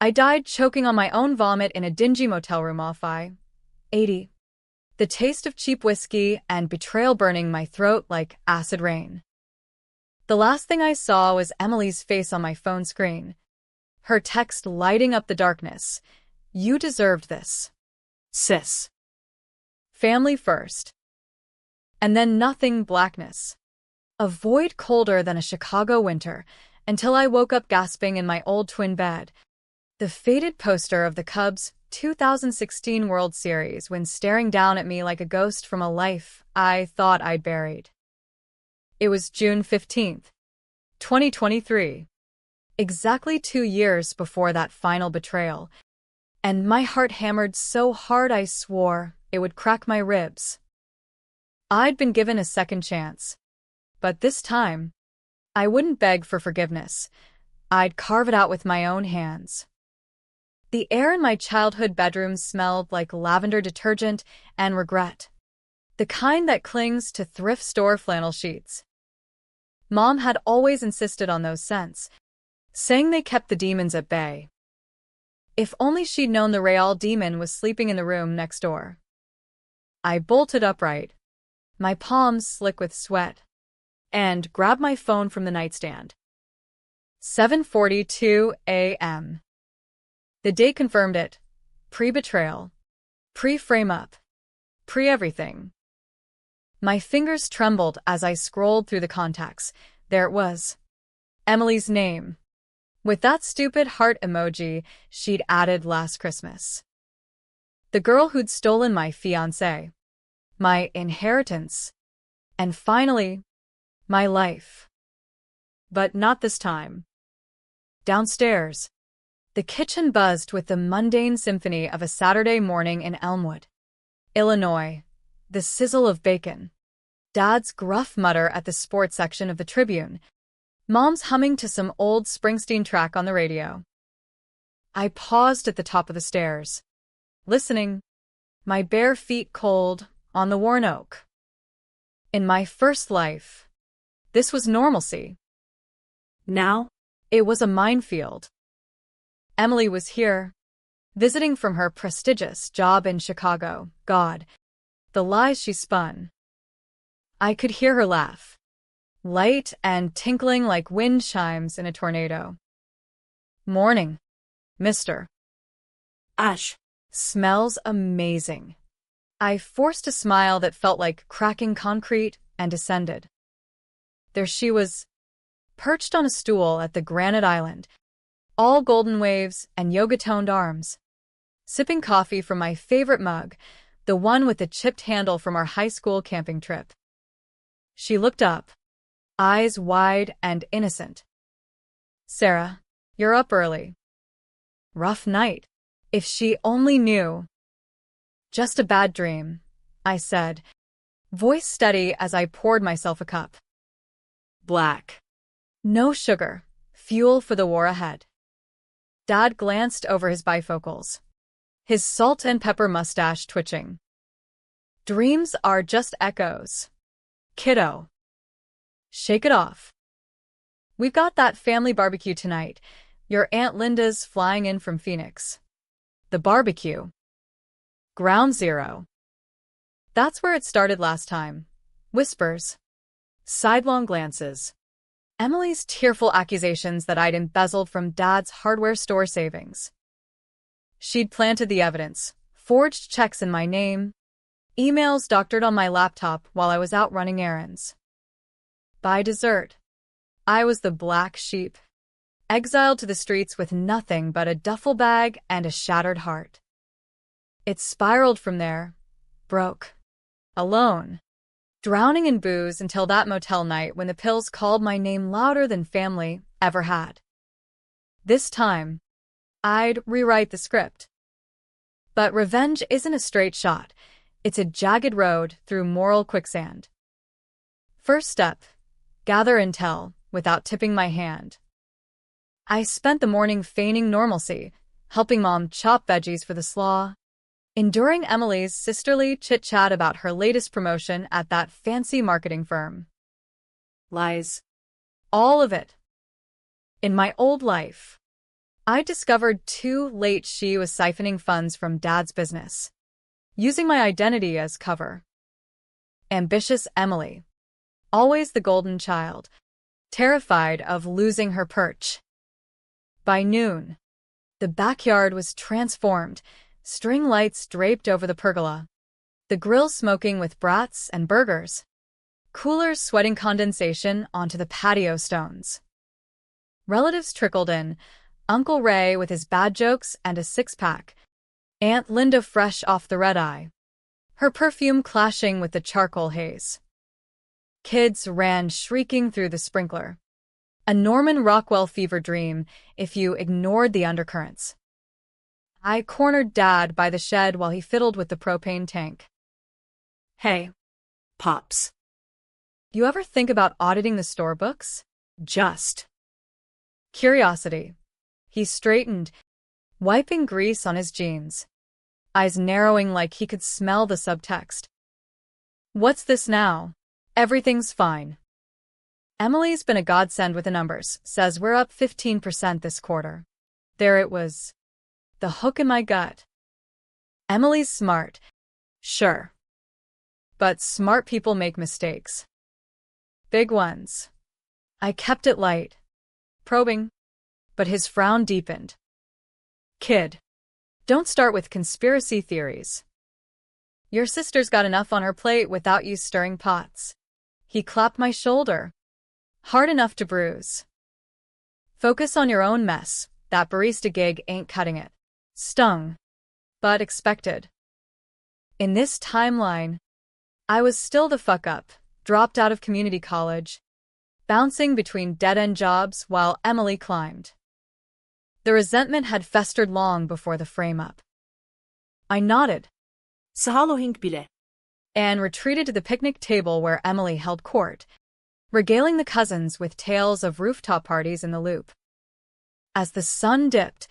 I died choking on my own vomit in a dingy motel room off I-80. The taste of cheap whiskey and betrayal burning my throat like acid rain. The last thing I saw was Emily's face on my phone screen. Her text lighting up the darkness. "You deserved this, sis. Family first." And then nothing, blackness. A void colder than a Chicago winter, until I woke up gasping in my old twin bed. The faded poster of the Cubs' 2016 World Series when staring down at me like a ghost from a life I thought I'd buried. It was June 15th, 2023. Exactly 2 years before that final betrayal, and my heart hammered so hard I swore it would crack my ribs. I'd been given a second chance, but this time, I wouldn't beg for forgiveness. I'd carve it out with my own hands. The air in my childhood bedroom smelled like lavender detergent and regret, the kind that clings to thrift store flannel sheets. Mom had always insisted on those scents, saying they kept the demons at bay. If only she'd known the real demon was sleeping in the room next door. I bolted upright, my palms slick with sweat, and grabbed my phone from the nightstand. 7:42 a.m. The day confirmed it. Pre-betrayal. Pre-frame-up. Pre-everything. My fingers trembled as I scrolled through the contacts. There it was. Emily's name. With that stupid heart emoji she'd added last Christmas. The girl who'd stolen my fiancé. My inheritance. And finally, my life. But not this time. Downstairs, the kitchen buzzed with the mundane symphony of a Saturday morning in Elmwood, Illinois. The sizzle of bacon. Dad's gruff mutter at the sports section of the Tribune. Mom's humming to some old Springsteen track on the radio. I paused at the top of the stairs, listening, my bare feet cold on the worn oak. In my first life, this was normalcy. Now, it was a minefield. Emily was here, visiting from her prestigious job in Chicago. God, the lies she spun. I could hear her laugh, light and tinkling like wind chimes in a tornado. "Morning, mister. Ash. Smells amazing." I forced a smile that felt like cracking concrete and descended. There she was, perched on a stool at the granite island, all golden waves and yoga-toned arms, sipping coffee from my favorite mug, the one with the chipped handle from our high school camping trip. She looked up, eyes wide and innocent. "Sarah, you're up early." Rough night. If she only knew. "Just a bad dream," I said, voice steady as I poured myself a cup. Black. No sugar, fuel for the war ahead. Dad glanced over his bifocals, his salt and pepper mustache twitching. "Dreams are just echoes, kiddo. Shake it off. We've got that family barbecue tonight. Your Aunt Linda's flying in from Phoenix." The barbecue. Ground zero. That's where it started last time. Whispers. Sidelong glances. Emily's tearful accusations that I'd embezzled from Dad's hardware store savings. She'd planted the evidence, forged checks in my name, emails doctored on my laptop while I was out running errands. By dessert, I was the black sheep, exiled to the streets with nothing but a duffel bag and a shattered heart. It spiraled from there, broke, alone, drowning in booze until that motel night when the pills called my name louder than family ever had. This time, I'd rewrite the script. But revenge isn't a straight shot. It's a jagged road through moral quicksand. First step, gather intel without tipping my hand. I spent the morning feigning normalcy, helping Mom chop veggies for the slaw, enduring Emily's sisterly chit-chat about her latest promotion at that fancy marketing firm. Lies. All of it. In my old life, I discovered too late she was siphoning funds from Dad's business, using my identity as cover. Ambitious Emily, always the golden child, terrified of losing her perch. By noon, the backyard was transformed, string lights draped over the pergola, the grill smoking with brats and burgers, coolers sweating condensation onto the patio stones. Relatives trickled in, Uncle Ray with his bad jokes and a six-pack, Aunt Linda fresh off the red-eye, her perfume clashing with the charcoal haze. Kids ran shrieking through the sprinkler. A Norman Rockwell fever dream if you ignored the undercurrents. I cornered Dad by the shed while he fiddled with the propane tank. Hey, Pops. You ever think about auditing the store books? Just. Curiosity. He straightened, wiping grease on his jeans, eyes narrowing like he could smell the subtext. What's this now? Everything's fine. Emily's been a godsend with the numbers, says we're up 15% this quarter. There it was. The hook in my gut. Emily's smart. Sure. But smart people make mistakes. Big ones. I kept it light, probing, but his frown deepened. Kid, don't start with conspiracy theories. Your sister's got enough on her plate without you stirring pots. He clapped my shoulder. Hard enough to bruise. Focus on your own mess. That barista gig ain't cutting it. Stung, but expected. In this timeline, I was still the fuck up, dropped out of community college, bouncing between dead-end jobs while Emily climbed. The resentment had festered long before the frame-up. I nodded. Sa Halloween bile. And retreated to the picnic table where Emily held court, regaling the cousins with tales of rooftop parties in the Loop. As the sun dipped,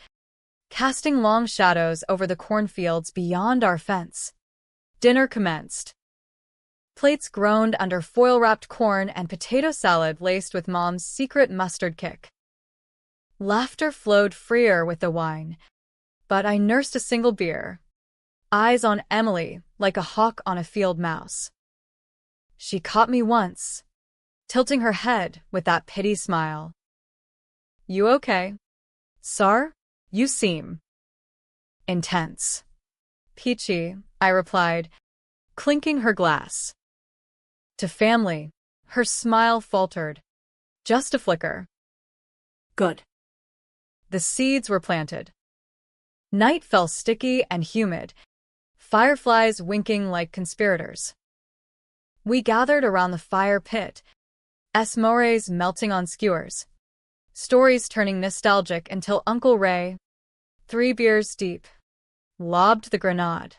casting long shadows over the cornfields beyond our fence, dinner commenced. Plates groaned under foil-wrapped corn and potato salad laced with Mom's secret mustard kick. Laughter flowed freer with the wine, but I nursed a single beer, eyes on Emily like a hawk on a field mouse. She caught me once, tilting her head with that pity smile. You okay? Sar, you seem intense. Peachy, I replied, clinking her glass. To family, her smile faltered. Just a flicker. Good. The seeds were planted. Night fell sticky and humid, fireflies winking like conspirators. We gathered around the fire pit, esmores melting on skewers, stories turning nostalgic until Uncle Ray, 3 beers deep, lobbed the grenade.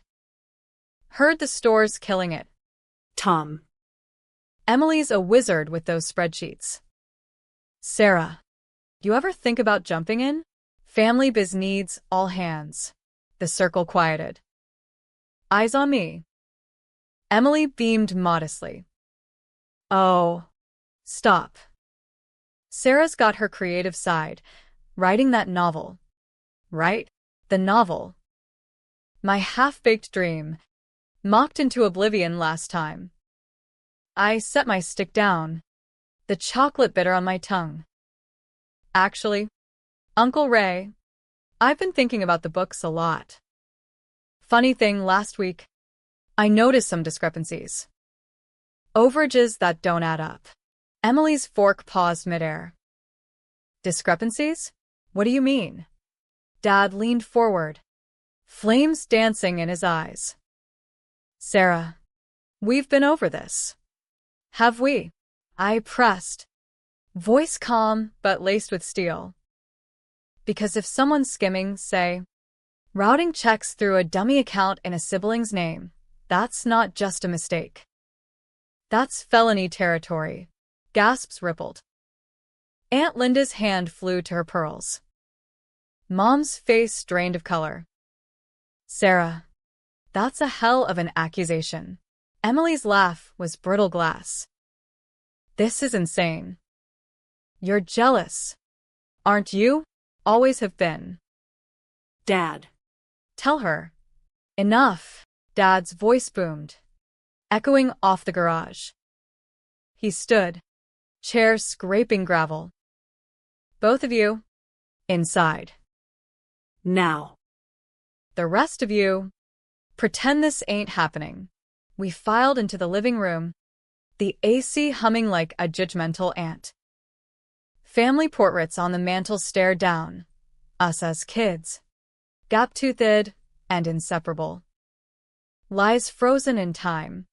Heard the stores killing it. Tom. Emily's a wizard with those spreadsheets. Sarah, you ever think about jumping in? Family biz needs all hands. The circle quieted. Eyes on me. Emily beamed modestly. Oh, stop. Sarah's got her creative side, writing that novel. Right? The novel. My half-baked dream, mocked into oblivion last time. I set my stick down, the chocolate bitter on my tongue. Actually, Uncle Ray, I've been thinking about the books a lot. Funny thing, last week, I noticed some discrepancies. Overages that don't add up. Emily's fork paused midair. Discrepancies? What do you mean? Dad leaned forward, flames dancing in his eyes. Sarah, we've been over this. Have we? I pressed, voice calm but laced with steel. Because if someone's skimming, say, routing checks through a dummy account in a sibling's name, that's not just a mistake. That's felony territory. Gasps rippled. Aunt Linda's hand flew to her pearls. Mom's face drained of color. Sarah, that's a hell of an accusation. Emily's laugh was brittle glass. This is insane. You're jealous, aren't you? Always have been. Dad. Tell her. Enough. Dad's voice boomed, echoing off the garage. He stood, chair scraping gravel. Both of you, inside. Now. The rest of you, pretend this ain't happening. We filed into the living room, the AC humming like a judgmental ant. Family portraits on the mantel stared down, us as kids, gap-toothed and inseparable. Lies frozen in time.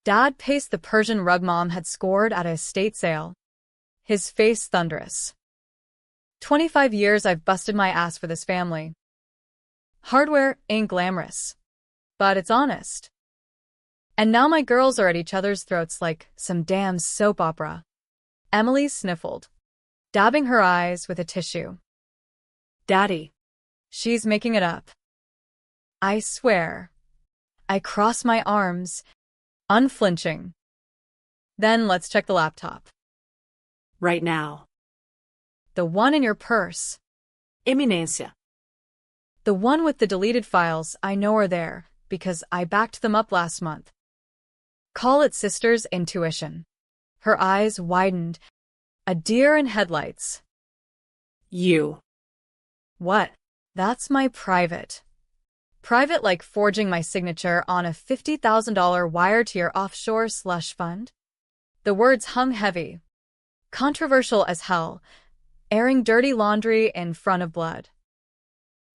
Dad paced the Persian rug Mom had scored at a estate sale, his face thunderous. 25 years I've busted my ass for this family. Hardware ain't glamorous, but it's honest. And now my girls are at each other's throats like some damn soap opera. Emily sniffled, dabbing her eyes with a tissue. Daddy. She's making it up. I swear. I cross my arms, unflinching. Then let's check the laptop. Right now. The one in your purse. Eminencia. The one with the deleted files I know are there, because I backed them up last month. Call it sister's intuition. Her eyes widened. A deer in headlights. You. What? That's my private. Private like forging my signature on a $50,000 wire to your offshore slush fund? The words hung heavy. Controversial as hell. Airing dirty laundry in front of blood.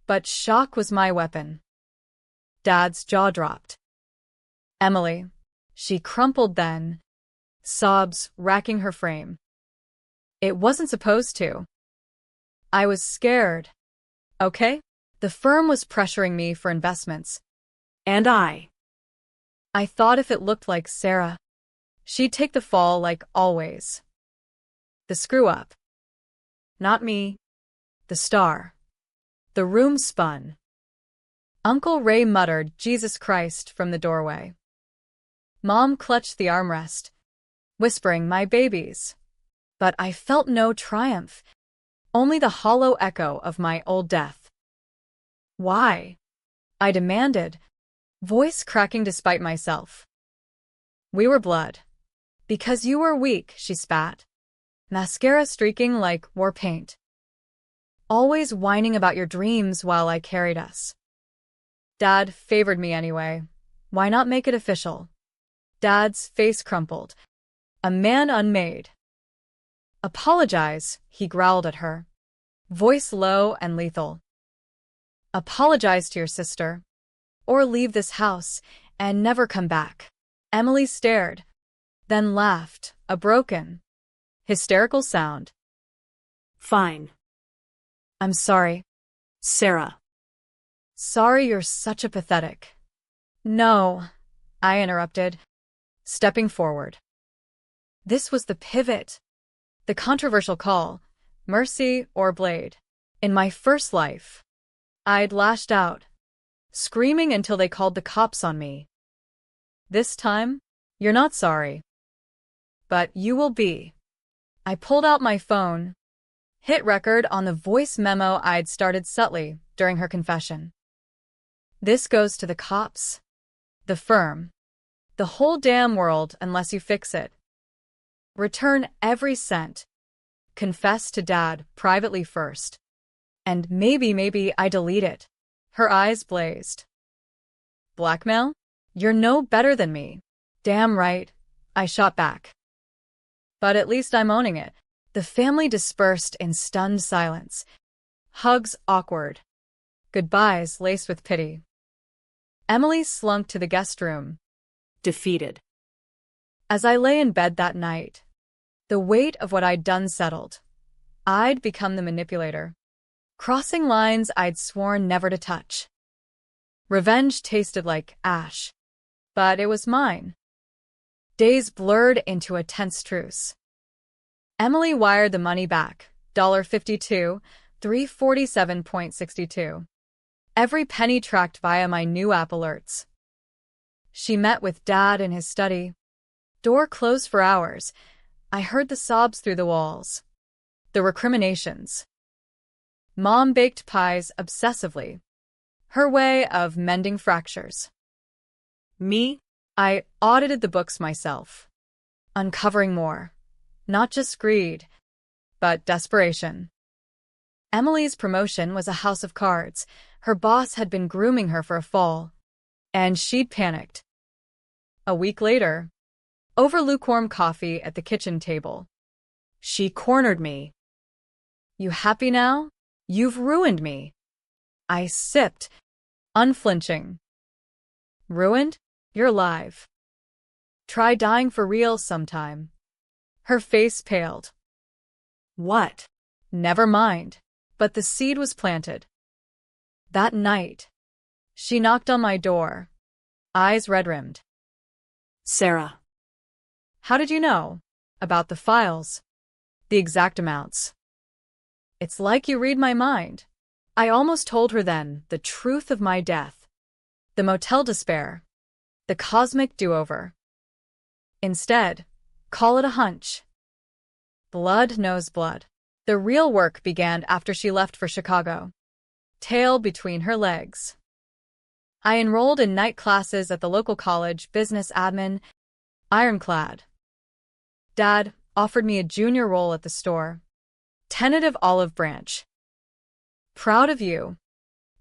But shock was my weapon. Dad's jaw dropped. Emily. She crumpled then, sobs racking her frame. It wasn't supposed to. I was scared. Okay? The firm was pressuring me for investments. And I thought if it looked like Sarah, she'd take the fall like always. The screw-up. Not me. The star. The room spun. Uncle Ray muttered, "Jesus Christ," from the doorway. Mom clutched the armrest, whispering, "My babies." But I felt no triumph, only the hollow echo of my old death. Why? I demanded, voice cracking despite myself. We were blood. Because you were weak, she spat, mascara streaking like war paint. Always whining about your dreams while I carried us. Dad favored me anyway. Why not make it official? Dad's face crumpled. A man unmade. Apologize, he growled at her, voice low and lethal. Apologize to your sister, or leave this house and never come back. Emily stared, then laughed, a broken, hysterical sound. Fine. I'm sorry. Sarah. Sorry you're such a pathetic. No, I interrupted, stepping forward. This was the pivot, the controversial call, mercy or blade. In my first life, I'd lashed out, screaming until they called the cops on me. This time, you're not sorry. But you will be. I pulled out my phone, hit record on the voice memo I'd started subtly during her confession. This goes to the cops, the firm, the whole damn world unless you fix it. Return every cent. Confess to Dad privately first. And maybe I delete it. Her eyes blazed. Blackmail? You're no better than me. Damn right, I shot back. But at least I'm owning it. The family dispersed in stunned silence. Hugs awkward. Goodbyes laced with pity. Emily slunk to the guest room. Defeated. As I lay in bed that night, the weight of what I'd done settled. I'd become the manipulator, crossing lines I'd sworn never to touch. Revenge tasted like ash, but it was mine. Days blurred into a tense truce. Emily wired the money back, $52, 347.62. Every penny tracked via my new app alerts. She met with Dad in his study. Door closed for hours. I heard the sobs through the walls. The recriminations. Mom baked pies obsessively, her way of mending fractures. Me? I audited the books myself, uncovering more. Not just greed, but desperation. Emily's promotion was a house of cards. Her boss had been grooming her for a fall, and she'd panicked. A week later, over lukewarm coffee at the kitchen table, she cornered me. "You happy now? You've ruined me." I sipped, unflinching. "Ruined? You're alive. Try dying for real sometime." Her face paled. What? Never mind. But the seed was planted. That night, she knocked on my door, eyes red-rimmed. Sarah. "How did you know? About the files? The exact amounts?" "It's like you read my mind." I almost told her then the truth of my death. The motel despair. The cosmic do-over. Instead, call it a hunch. Blood knows blood. The real work began after she left for Chicago, tail between her legs. I enrolled in night classes at the local college, business admin, ironclad. Dad offered me a junior role at the store, tentative olive branch. "Proud of you,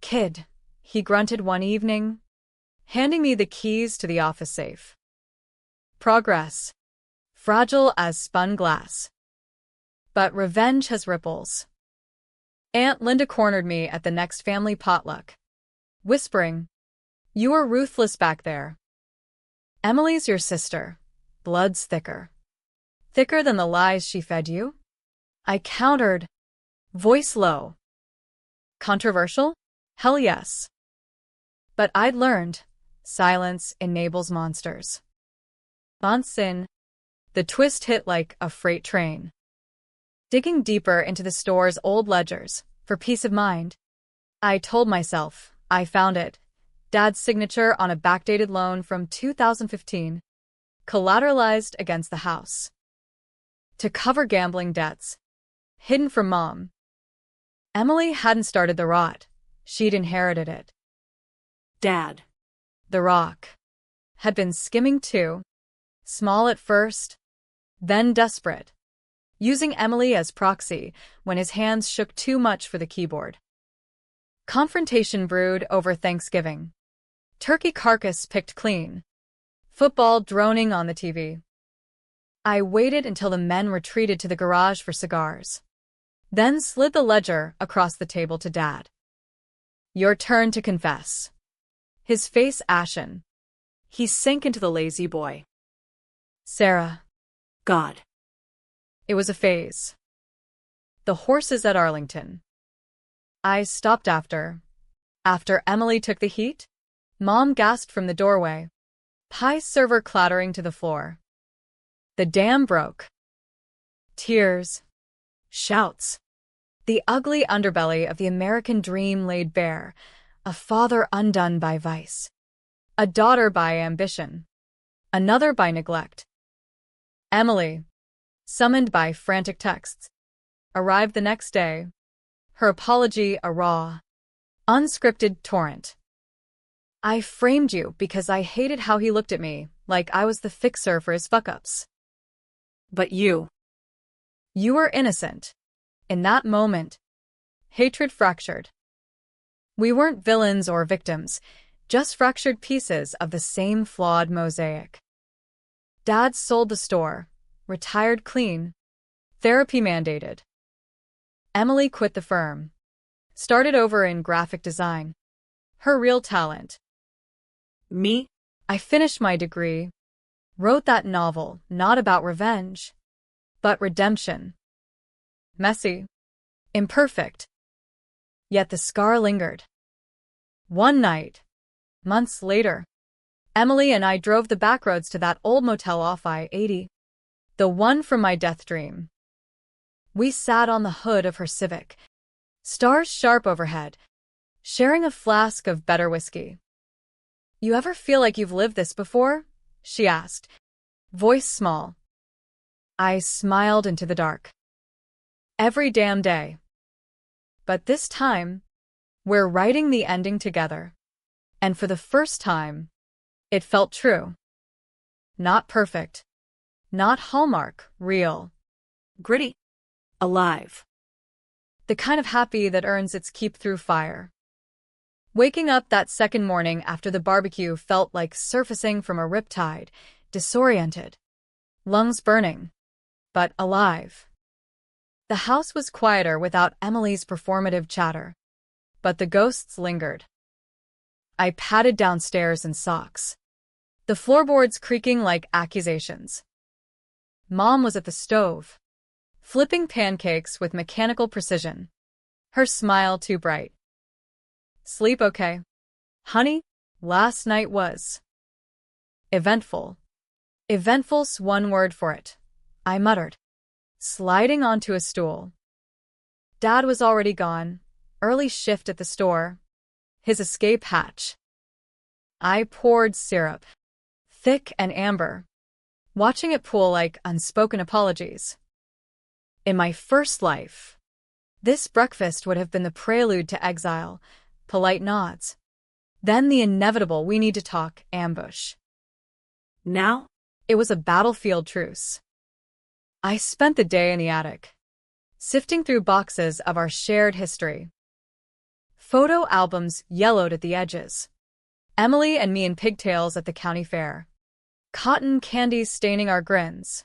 kid," he grunted one evening, handing me the keys to the office safe. Progress, fragile as spun glass. But revenge has ripples. Aunt Linda cornered me at the next family potluck, whispering, "You were ruthless back there. Emily's your sister. Blood's thicker. Thicker than the lies she fed you?" I countered, voice low. Controversial? Hell yes. But I'd learned, silence enables monsters. Months in, the twist hit like a freight train. Digging deeper into the store's old ledgers, for peace of mind, I told myself I found it. Dad's signature on a backdated loan from 2015, collateralized against the house. To cover gambling debts, hidden from Mom. Emily hadn't started the rot. She'd inherited it. Dad. The rock had been skimming too, small at first, then desperate, using Emily as proxy when his hands shook too much for the keyboard. Confrontation brewed over Thanksgiving. Turkey carcass picked clean. Football droning on the TV. I waited until the men retreated to the garage for cigars, then slid the ledger across the table to Dad. "Your turn to confess." His face ashen. He sank into the lazy boy. "Sarah." God. It was a phase. The horses at Arlington. I stopped after Emily took the heat. Mom gasped from the doorway, pie server clattering to the floor. The dam broke. Tears. Shouts. The ugly underbelly of the American dream laid bare. A father undone by vice. A daughter by ambition. Another by neglect. Emily, summoned by frantic texts, arrived the next day. Her apology a raw, unscripted torrent. "I framed you because I hated how he looked at me, like I was the fixer for his fuck-ups. But you were innocent." In that moment, hatred fractured. We weren't villains or victims, just fractured pieces of the same flawed mosaic. Dad sold the store, retired clean, therapy mandated. Emily quit the firm, started over in graphic design. Her real talent. Me? I finished my degree, wrote that novel not about revenge, but redemption. Messy, imperfect, yet the scar lingered. One night, months later, Emily and I drove the backroads to that old motel off I-80, the one from my death dream. We sat on the hood of her Civic, stars sharp overhead, sharing a flask of better whiskey. "You ever feel like you've lived this before?" she asked, voice small. I smiled into the dark. "Every damn day." But this time, we're writing the ending together. And for the first time, it felt true. Not perfect. Not Hallmark, real. Gritty. Alive. The kind of happy that earns its keep through fire. Waking up that second morning after the barbecue felt like surfacing from a riptide, disoriented. Lungs burning. But alive. The house was quieter without Emily's performative chatter. But the ghosts lingered. I padded downstairs in socks. The floorboards creaking like accusations. Mom was at the stove, flipping pancakes with mechanical precision. Her smile too bright. Sleep okay? Honey, last night was eventful. Eventful's one word for it, I muttered, sliding onto a stool. Dad was already gone, early shift at the store, his escape hatch. I poured syrup, thick and amber, watching it pool like unspoken apologies. In my first life, this breakfast would have been the prelude to exile, polite nods. Then the inevitable we need to talk ambush. Now? It was a battlefield truce. I spent the day in the attic, sifting through boxes of our shared history. Photo albums yellowed at the edges. Emily and me in pigtails at the county fair. Cotton candies staining our grins.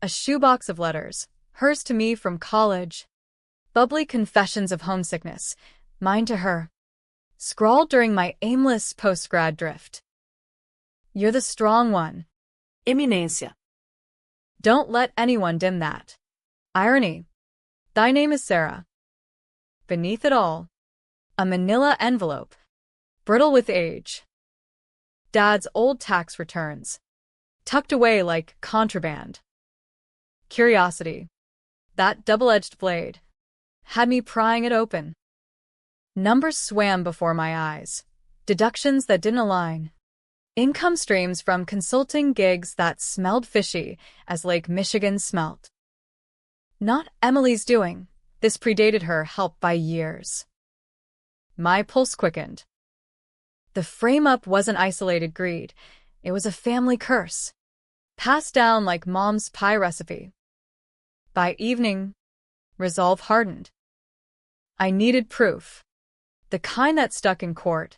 A shoebox of letters, hers to me from college. Bubbly confessions of homesickness, mine to her. Scrawled during my aimless post-grad drift. You're the strong one. Eminência. Don't let anyone dim that. Irony. Thy name is Sarah. Beneath it all, a manila envelope, brittle with age. Dad's old tax returns, tucked away like contraband. Curiosity, that double-edged blade, had me prying it open. Numbers swam before my eyes, deductions that didn't align. Income streams from consulting gigs that smelled fishy as Lake Michigan smelt. Not Emily's doing, this predated her help by years. My pulse quickened. The frame-up wasn't isolated greed, it was a family curse, passed down like Mom's pie recipe. By evening, resolve hardened. I needed proof, the kind that stuck in court.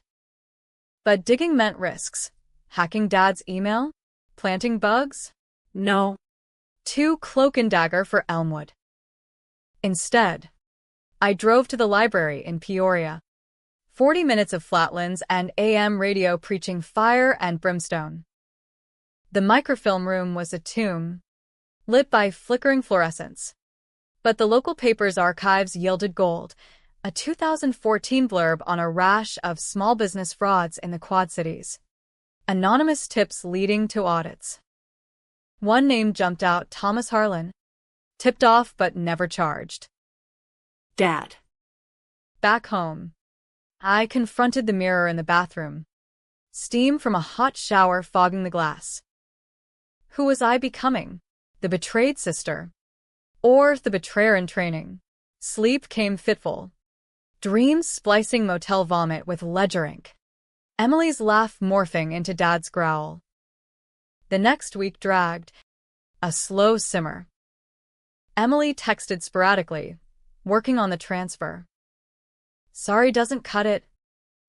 But digging meant risks. Hacking Dad's email? Planting bugs? No. Too cloak and dagger for Elmwood. Instead, I drove to the library in Peoria. 40 minutes of Flatlands and AM radio preaching fire and brimstone. The microfilm room was a tomb, lit by flickering fluorescence. But the local paper's archives yielded gold, a 2014 blurb on a rash of small business frauds in the Quad Cities. Anonymous tips leading to audits. One name jumped out, Thomas Harlan. Tipped off but never charged. Dad. Back home, I confronted the mirror in the bathroom. Steam from a hot shower fogging the glass. Who was I becoming? The betrayed sister? Or the betrayer in training? Sleep came fitful. Dreams splicing motel vomit with ledger ink. Emily's laugh morphing into Dad's growl. The next week dragged, a slow simmer. Emily texted sporadically, working on the transfer. Sorry doesn't cut it,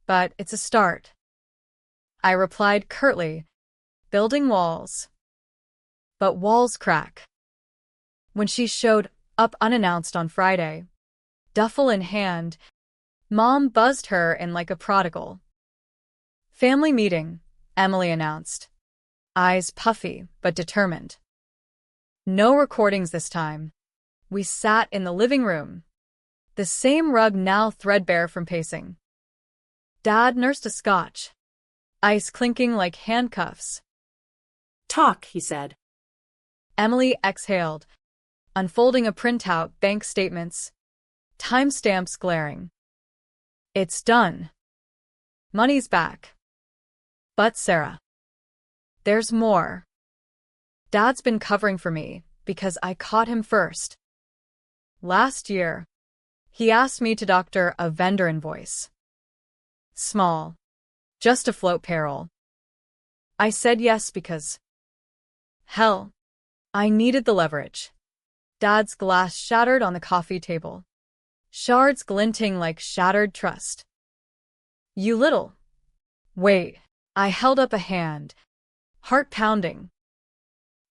but it's a start. I replied curtly, building walls. But walls crack. When she showed up unannounced on Friday, duffel in hand, Mom buzzed her in like a prodigal. Family meeting, Emily announced. Eyes puffy but determined. No recordings this time. We sat in the living room. The same rug now threadbare from pacing. Dad nursed a scotch. Ice clinking like handcuffs. Talk, he said. Emily exhaled, unfolding a printout, bank statements, timestamps glaring. It's done. Money's back. But Sarah. There's more. Dad's been covering for me because I caught him first. Last year, He asked me to doctor a vendor invoice. Small. Just to float payroll. I said yes because, hell, I needed the leverage. Dad's glass shattered on the coffee table. Shards glinting like shattered trust. You little. Wait. I held up a hand. Heart pounding.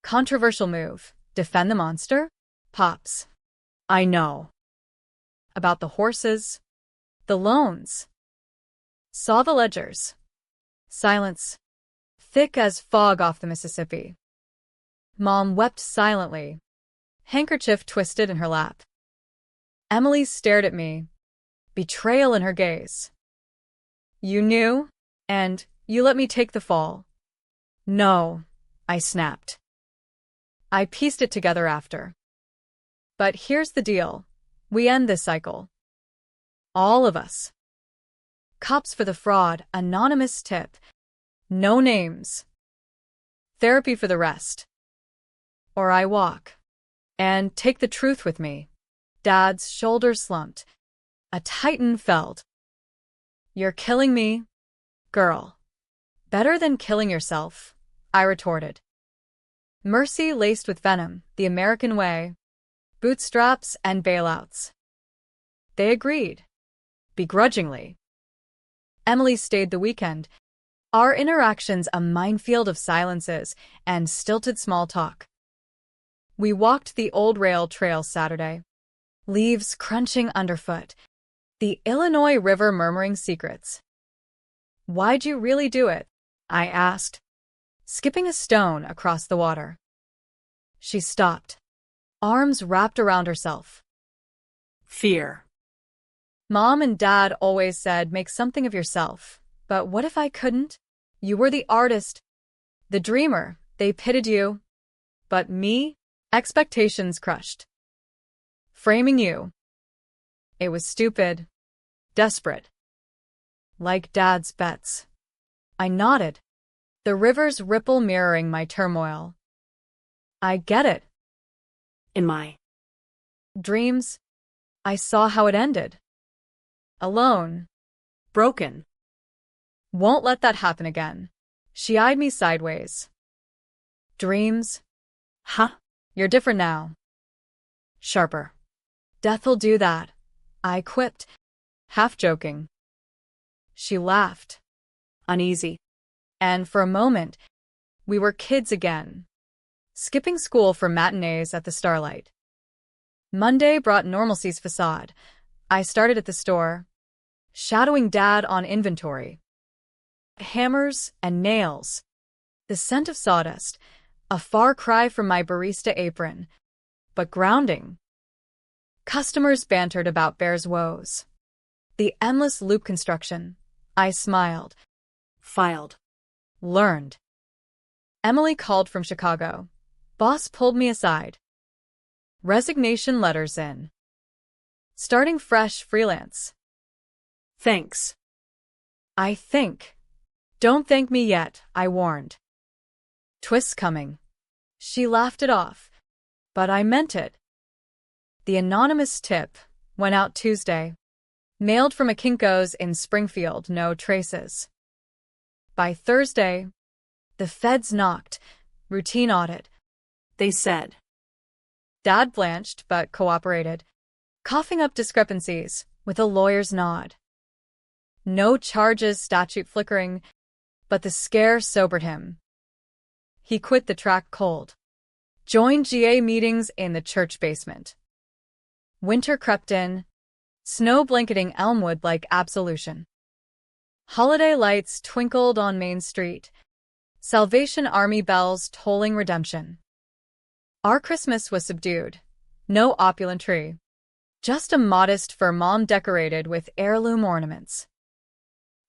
Controversial move. Defend the monster? Pops. I know. About the horses. The loans. Saw the ledgers. Silence. Thick as fog off the Mississippi. Mom wept silently. Handkerchief twisted in her lap. Emily stared at me. Betrayal in her gaze. You knew? And you let me take the fall. No, I snapped. I pieced it together after. But here's the deal. We end this cycle. All of us. Cops for the fraud, anonymous tip. No names. Therapy for the rest. Or I walk. And take the truth with me. Dad's shoulder slumped. A titan felled. You're killing me, girl. Better than killing yourself, I retorted. Mercy laced with venom, the American way. Bootstraps and bailouts. They agreed. Begrudgingly. Emily stayed the weekend. Our interactions a minefield of silences and stilted small talk. We walked the old rail trail Saturday. Leaves crunching underfoot. The Illinois River murmuring secrets. Why'd you really do it? I asked, skipping a stone across the water. She stopped, arms wrapped around herself. Fear. Mom and Dad always said make something of yourself. But what if I couldn't? You were the artist, the dreamer. They pitted you. But me? Expectations crushed. Framing you. It was stupid. Desperate. Like Dad's bets. I nodded, the river's ripple mirroring my turmoil. I get it. In my dreams, I saw how it ended. Alone. Broken. Won't let that happen again. She eyed me sideways. Dreams? Huh? You're different now. Sharper. Death'll do that, I quipped, half joking. She laughed. Uneasy. And for a moment, we were kids again. Skipping school for matinees at the Starlight. Monday brought normalcy's facade. I started at the store, shadowing Dad on inventory. Hammers and nails. The scent of sawdust, a far cry from my barista apron, but grounding. Customers bantered about Bear's woes. The endless loop construction. I smiled. Filed. Learned. Emily called from Chicago. Boss pulled me aside. Resignation letters in. Starting fresh freelance. Thanks. I think. Don't thank me yet, I warned. Twists coming. She laughed it off. But I meant it. The anonymous tip went out Tuesday. Mailed from a Kinko's in Springfield, no traces. By Thursday, the feds knocked. Routine audit. They said. Dad blanched but cooperated, coughing up discrepancies with a lawyer's nod. No charges, statute flickering, but the scare sobered him. He quit the track cold. Joined GA meetings in the church basement. Winter crept in, snow blanketing Elmwood like absolution. Holiday lights twinkled on Main Street. Salvation Army bells tolling redemption. Our Christmas was subdued. No opulent tree. Just a modest fir Mom decorated with heirloom ornaments.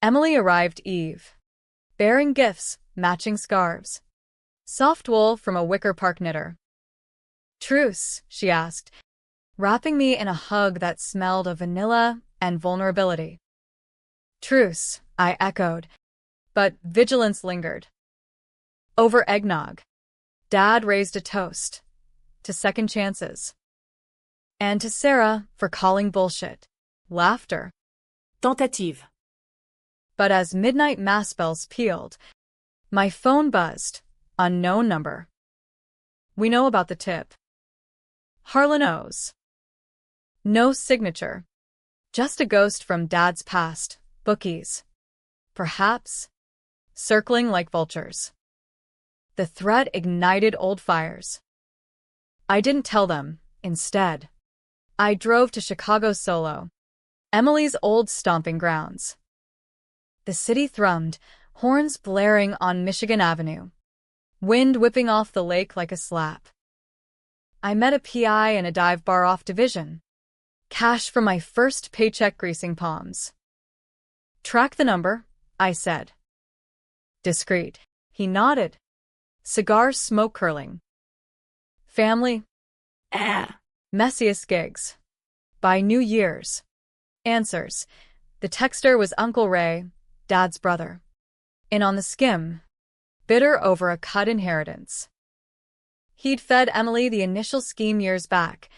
Emily arrived Eve, bearing gifts, matching scarves. Soft wool from a Wicker Park knitter. Truce, she asked, wrapping me in a hug that smelled of vanilla and vulnerability. Truce, I echoed, but vigilance lingered. Over eggnog. Dad raised a toast. To second chances. And to Sarah for calling bullshit. Laughter. Tentative. But as midnight mass bells pealed, my phone buzzed. Unknown number. We know about the tip. Harlan owes. No signature. Just a ghost from Dad's past. Bookies. Perhaps. Circling like vultures. The thread ignited old fires. I didn't tell them. Instead, I drove to Chicago solo. Emily's old stomping grounds. The city thrummed, horns blaring on Michigan Avenue. Wind whipping off the lake like a slap. I met a PI in a dive bar off Division. Cash from my first paycheck greasing palms. Track the number, I said. Discreet. He nodded. Cigar smoke curling. Family? Messiest gigs. By New Year's. Answers. The texter was Uncle Ray, Dad's brother. In on the skim. Bitter over a cut inheritance. He'd fed Emily the initial scheme years back,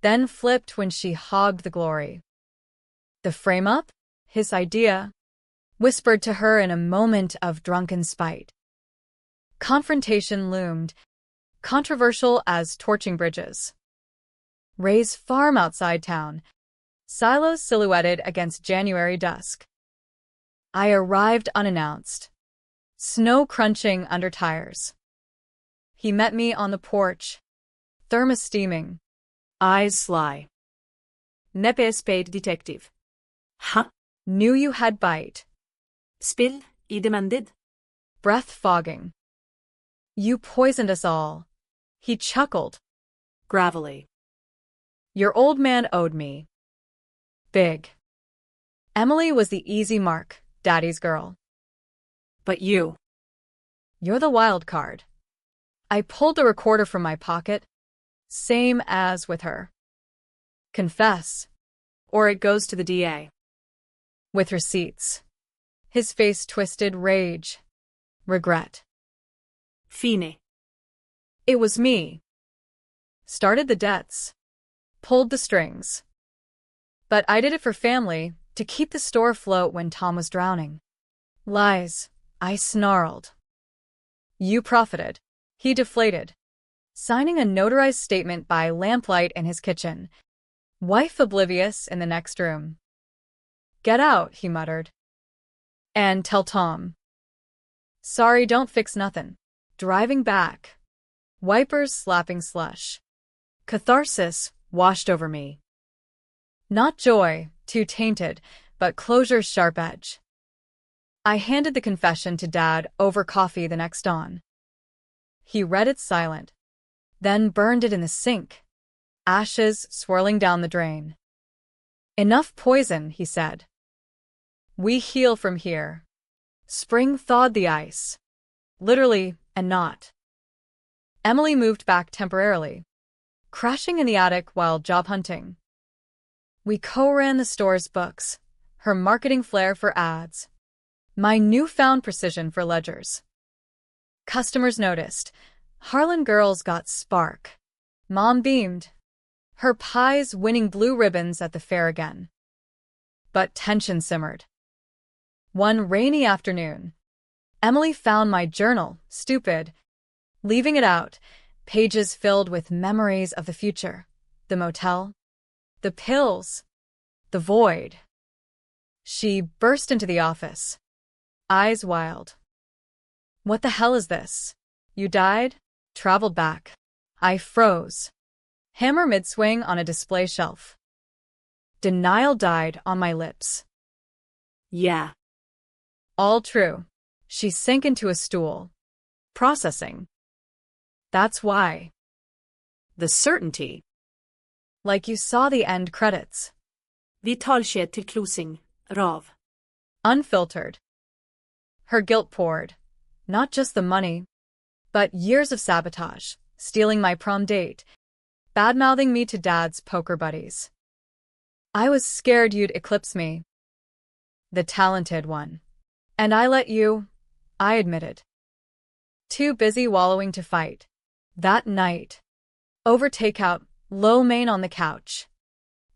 then flipped when she hogged the glory. The frame-up? His idea. Whispered to her in a moment of drunken spite. Confrontation loomed, controversial as torching bridges. Ray's farm outside town, silos silhouetted against January dusk. I arrived unannounced, snow crunching under tires. He met me on the porch, thermos steaming, Eyes sly. Neppe spade detective. Ha. Knew you had bite. Spill I demanded. Breath fogging. You poisoned us all. He chuckled. Gravelly. Your old man owed me. Big. Emily was the easy mark, Daddy's girl. But you. You're the wild card. I pulled the recorder from my pocket. Same as with her. Confess, or it goes to the DA. With receipts. His face twisted rage. Regret. Fine. It was me. Started the debts. Pulled the strings. But I did it for family, to keep the store afloat when Tom was drowning. Lies, I snarled. You profited. He deflated. Signing a notarized statement by lamplight in his kitchen. Wife oblivious in the next room. Get out, he muttered. And tell Tom. Sorry, don't fix nothin'. Driving back. Wipers slapping slush. Catharsis washed over me. Not joy, too tainted, but closure's sharp edge. I handed the confession to Dad over coffee the next dawn. He read it silent, then burned it in the sink. Ashes swirling down the drain. Enough poison, he said. We heal from here. Spring thawed the ice. Literally, and not. Emily moved back temporarily, crashing in the attic while job hunting. We co-ran the store's books, her marketing flair for ads, my newfound precision for ledgers. Customers noticed. Harlan girls got spark. Mom beamed. Her pies winning blue ribbons at the fair again. But tension simmered. One rainy afternoon, Emily found my journal, stupid, leaving it out, pages filled with memories of the future, the motel, the pills, the void. She burst into the office, eyes wild. What the hell is this? You died? Traveled back. I froze. Hammer mid-swing on a display shelf. Denial died on my lips. Yeah. All true. She sank into a stool. Processing. That's why. The certainty. Like you saw the end credits. Vitalsked till closing. Rav. Unfiltered. Her guilt poured. Not just the money, but years of sabotage, stealing my prom date, bad-mouthing me to Dad's poker buddies. I was scared you'd eclipse me. The talented one. And I let you, I admitted. Too busy wallowing to fight. That night. Over takeout, lo mein on the couch.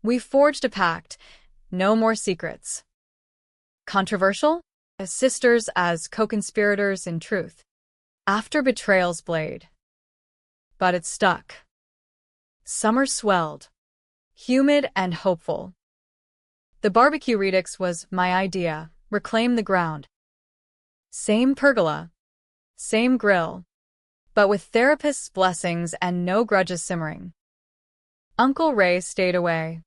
We forged a pact, no more secrets. Controversial? As sisters, as co-conspirators in truth. After betrayals blade. But it stuck. Summer swelled. Humid and hopeful. The barbecue redux was my idea, reclaim the ground. Same pergola. Same grill. But with therapist's blessings and no grudges simmering. Uncle Ray stayed away.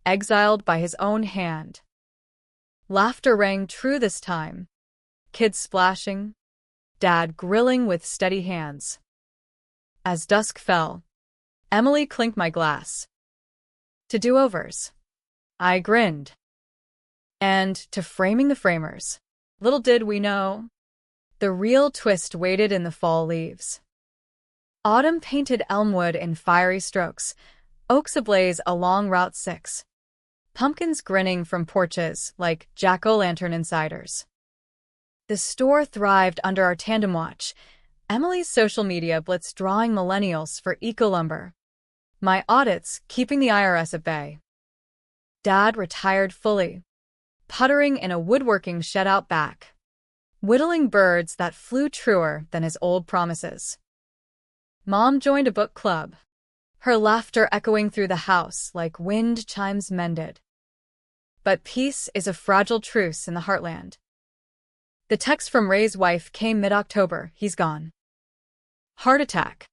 Exiled by his own hand. Laughter rang true this time. Kids splashing. Dad grilling with steady hands. As dusk fell, Emily clinked my glass. To do-overs. I grinned. And to framing the framers. Little did we know. The real twist waited in the fall leaves. Autumn painted elmwood in fiery strokes, oaks ablaze along Route 6. Pumpkins grinning from porches like jack-o'-lantern insiders. The store thrived under our tandem watch. Emily's social media blitz drawing millennials for eco-lumber. My audits keeping the IRS at bay. Dad retired fully, puttering in a woodworking shed out back, whittling birds that flew truer than his old promises. Mom joined a book club, her laughter echoing through the house like wind chimes mended. But peace is a fragile truce in the heartland. The text from Ray's wife came mid-October, he's gone. Heart attack.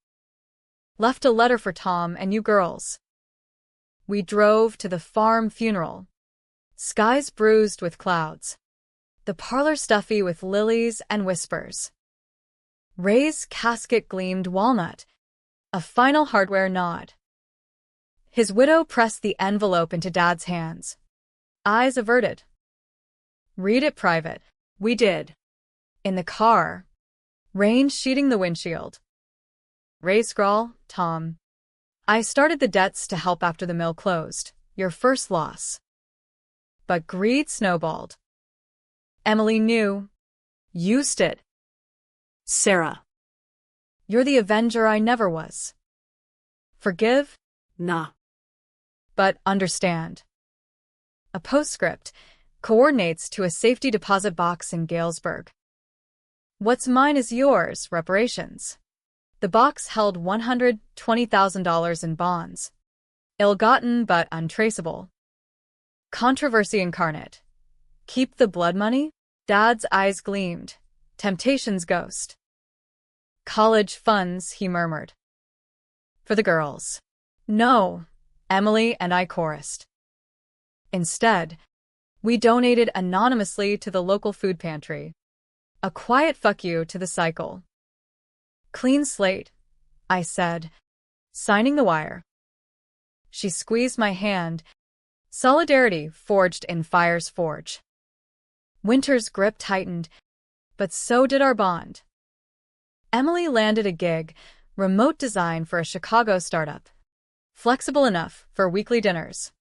Left a letter for Tom and you girls. We drove to the farm funeral. Skies bruised with clouds. The parlor stuffy with lilies and whispers. Ray's casket gleamed walnut. A final hardware nod. His widow pressed the envelope into Dad's hands. Eyes averted. Read it private. We did. In the car. Rain sheeting the windshield. Ray scrawl, Tom. I started the debts to help after the mill closed. Your first loss. But greed snowballed. Emily knew. Used it. Sarah. You're the avenger I never was. Forgive? Nah. But understand. A postscript coordinates to a safety deposit box in Galesburg. What's mine is yours, reparations. The box held $120,000 in bonds. Ill-gotten but untraceable. Controversy incarnate. Keep the blood money? Dad's eyes gleamed. Temptation's ghost. College funds, he murmured. For the girls. No, Emily and I chorused. Instead, we donated anonymously to the local food pantry. A quiet fuck you to the cycle. Clean slate, I said, signing the wire. She squeezed my hand. Solidarity forged in fire's forge. Winter's grip tightened, but so did our bond. Emily landed a gig, remote design for a Chicago startup. Flexible enough for weekly dinners.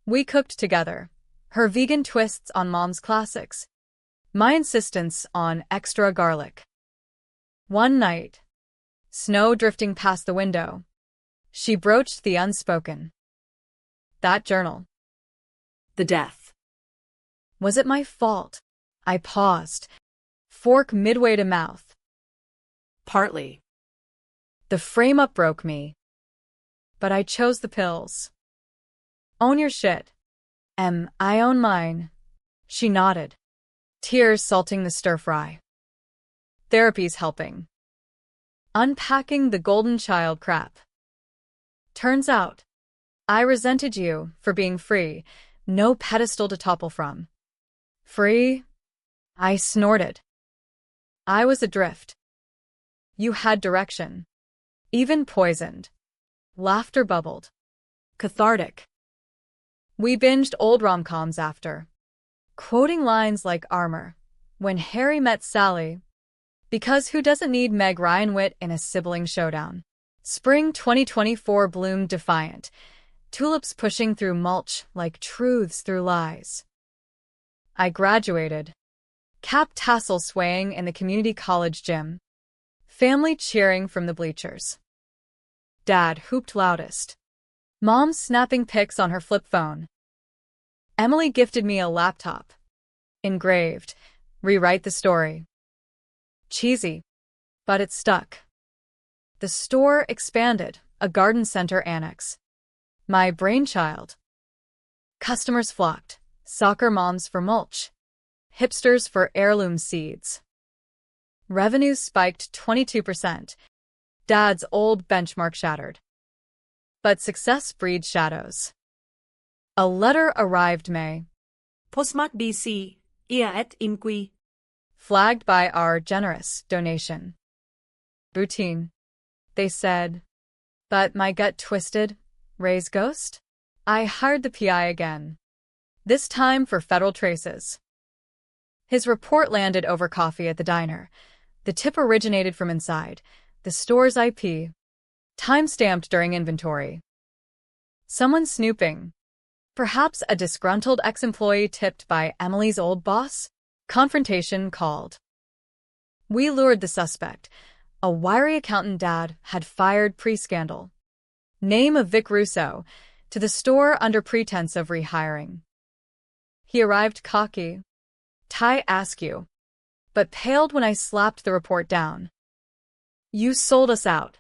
We cooked together, her vegan twists on Mom's classics, my insistence on extra garlic. One night, snow drifting past the window, she broached the unspoken. That journal. The death. Was it my fault? I paused, fork midway to mouth. Partly. The frame-up broke me. But I chose the pills. Own your shit. I own mine. She nodded. Tears salting the stir-fry. Therapy's helping. Unpacking the golden child crap. Turns out, I resented you for being free, no pedestal to topple from. Free? I snorted. I was adrift. You had direction. Even poisoned. Laughter bubbled. Cathartic. We binged old rom-coms after. Quoting lines like Armor, when Harry met Sally. Because who doesn't need Meg Ryan wit in a sibling showdown? Spring 2024 bloomed defiant. Tulips pushing through mulch like truths through lies. I graduated. Cap tassel swaying in the community college gym. Family cheering from the bleachers. Dad whooped loudest. Mom snapping pics on her flip phone. Emily gifted me a laptop. Engraved. Rewrite the story. Cheesy. But it stuck. The store expanded, a garden center annex. My brainchild. Customers flocked. Soccer moms for mulch. Hipsters for heirloom seeds. Revenues spiked 22%. Dad's old benchmark shattered. But success breeds shadows. A letter arrived May. Postmark BC, ear at Imqui. Flagged by our generous donation. Routine. They said. But my gut twisted. Ray's ghost? I hired the PI again. This time for federal traces. His report landed over coffee at the diner. The tip originated from inside. The store's IP. Time-stamped during inventory. Someone snooping. Perhaps a disgruntled ex-employee tipped by Emily's old boss? Confrontation called. We lured the suspect. A wiry accountant Dad had fired pre-scandal. Name of Vic Russo. To the store under pretense of rehiring. He arrived cocky. Ty askew. But paled when I slapped the report down. You sold us out.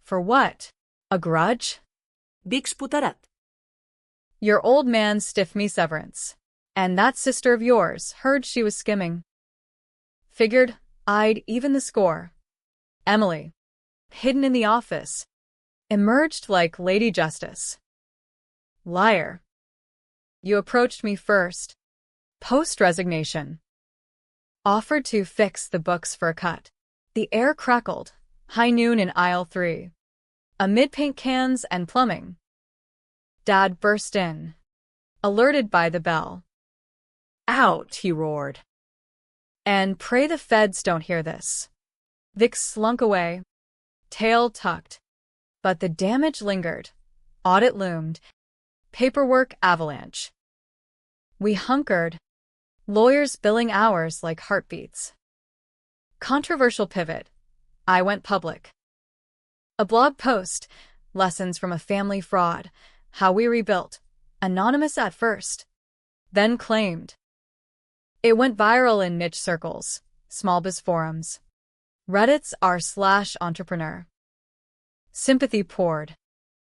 For what? A grudge? Big sputarat. Your old man stiffed me severance. And that sister of yours heard she was skimming. Figured I'd even the score. Emily, hidden in the office, emerged like Lady Justice. Liar. You approached me first. Post-resignation. Offered to fix the books for a cut. The air crackled. High noon in aisle 3. Amid paint cans and plumbing. Dad burst in. Alerted by the bell. Out, he roared. And pray the feds don't hear this. Vic slunk away. Tail tucked. But the damage lingered. Audit loomed. Paperwork avalanche. We hunkered. Lawyers billing hours like heartbeats. Controversial pivot. I went public. A blog post. Lessons from a family fraud. How we rebuilt. Anonymous at first. Then claimed. It went viral in niche circles. Small biz forums. Reddit's r/entrepreneur. Sympathy poured.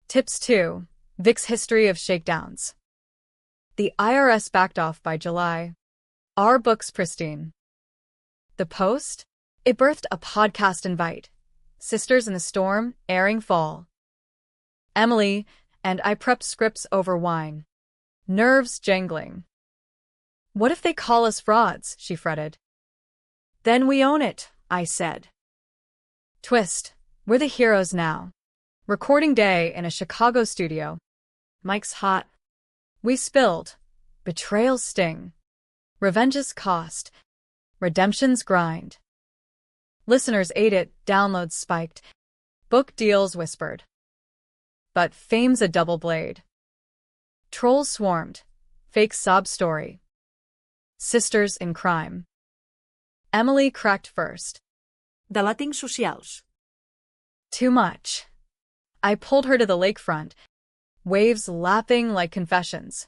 Tips 2. Vic's history of shakedowns. The IRS backed off by July. Our book's pristine. The Post? It birthed a podcast invite. Sisters in the Storm, airing fall. Emily and I prepped scripts over wine. Nerves jangling. What if they call us frauds? She fretted. Then we own it, I said. Twist. We're the heroes now. Recording day in a Chicago studio. Mic's hot. We spilled. Betrayals sting. Revenge's cost. Redemption's grind. Listeners ate it, downloads spiked. Book deals whispered. But fame's a double blade. Trolls swarmed. Fake sob story. Sisters in crime. Emily cracked first. Delating socials. Too much. I pulled her to the lakefront. Waves lapping like confessions.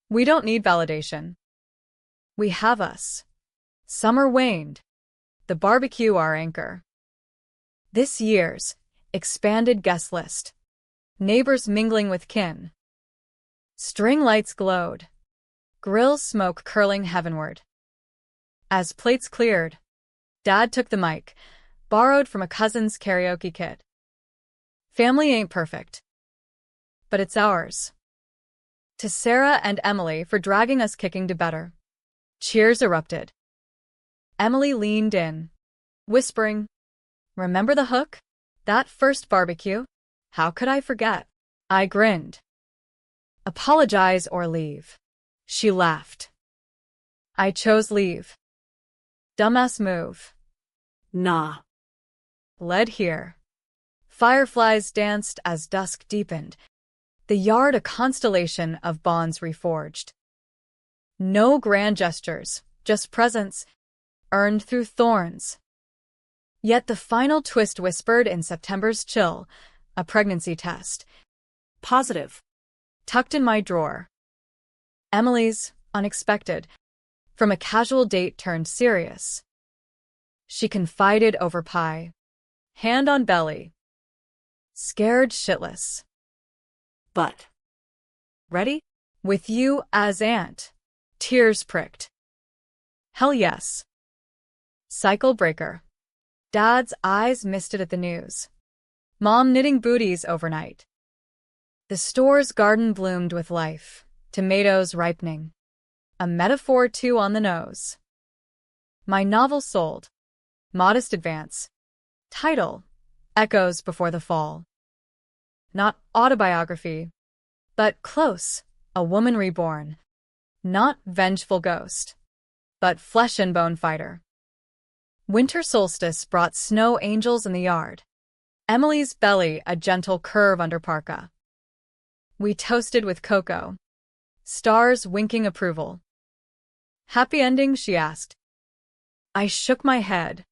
We don't need validation. We have us. Summer waned. The barbecue our anchor. This year's expanded guest list. Neighbors mingling with kin. String lights glowed. Grill smoke curling heavenward. As plates cleared, Dad took the mic, borrowed from a cousin's karaoke kit. Family ain't perfect. But it's ours. To Sarah and Emily for dragging us kicking to better. Cheers erupted. Emily leaned in, whispering, Remember the hook? That first barbecue? How could I forget? I grinned. Apologize or leave. She laughed. I chose leave. Dumbass move. Nah. Led here. Fireflies danced as dusk deepened. The yard a constellation of bonds reforged. No grand gestures, just presence, earned through thorns. Yet the final twist whispered in September's chill, a pregnancy test, Positive. tucked in my drawer. Emily's, unexpected, from a casual date turned serious. She confided over pie. Hand on belly. Scared shitless. But. Ready? With you as aunt. Tears pricked. Hell yes. Cycle breaker. Dad's eyes misted at the news. Mom knitting booties overnight. The store's garden bloomed with life, tomatoes ripening. A metaphor too on the nose. My novel sold. Modest advance. Title: Echoes Before the Fall. Not autobiography, but close. A woman reborn. Not vengeful ghost, but flesh and bone fighter. Winter solstice brought snow angels in the yard. Emily's belly a gentle curve under parka. We toasted with cocoa. Stars winking approval. Happy ending, she asked. I shook my head.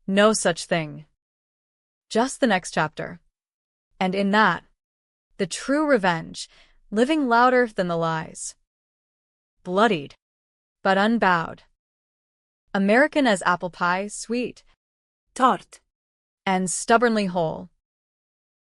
No such thing. Just the next chapter. And in that, the true revenge, living louder than the lies. Bloodied, but unbowed. American as apple pie, sweet. Tart. And stubbornly whole.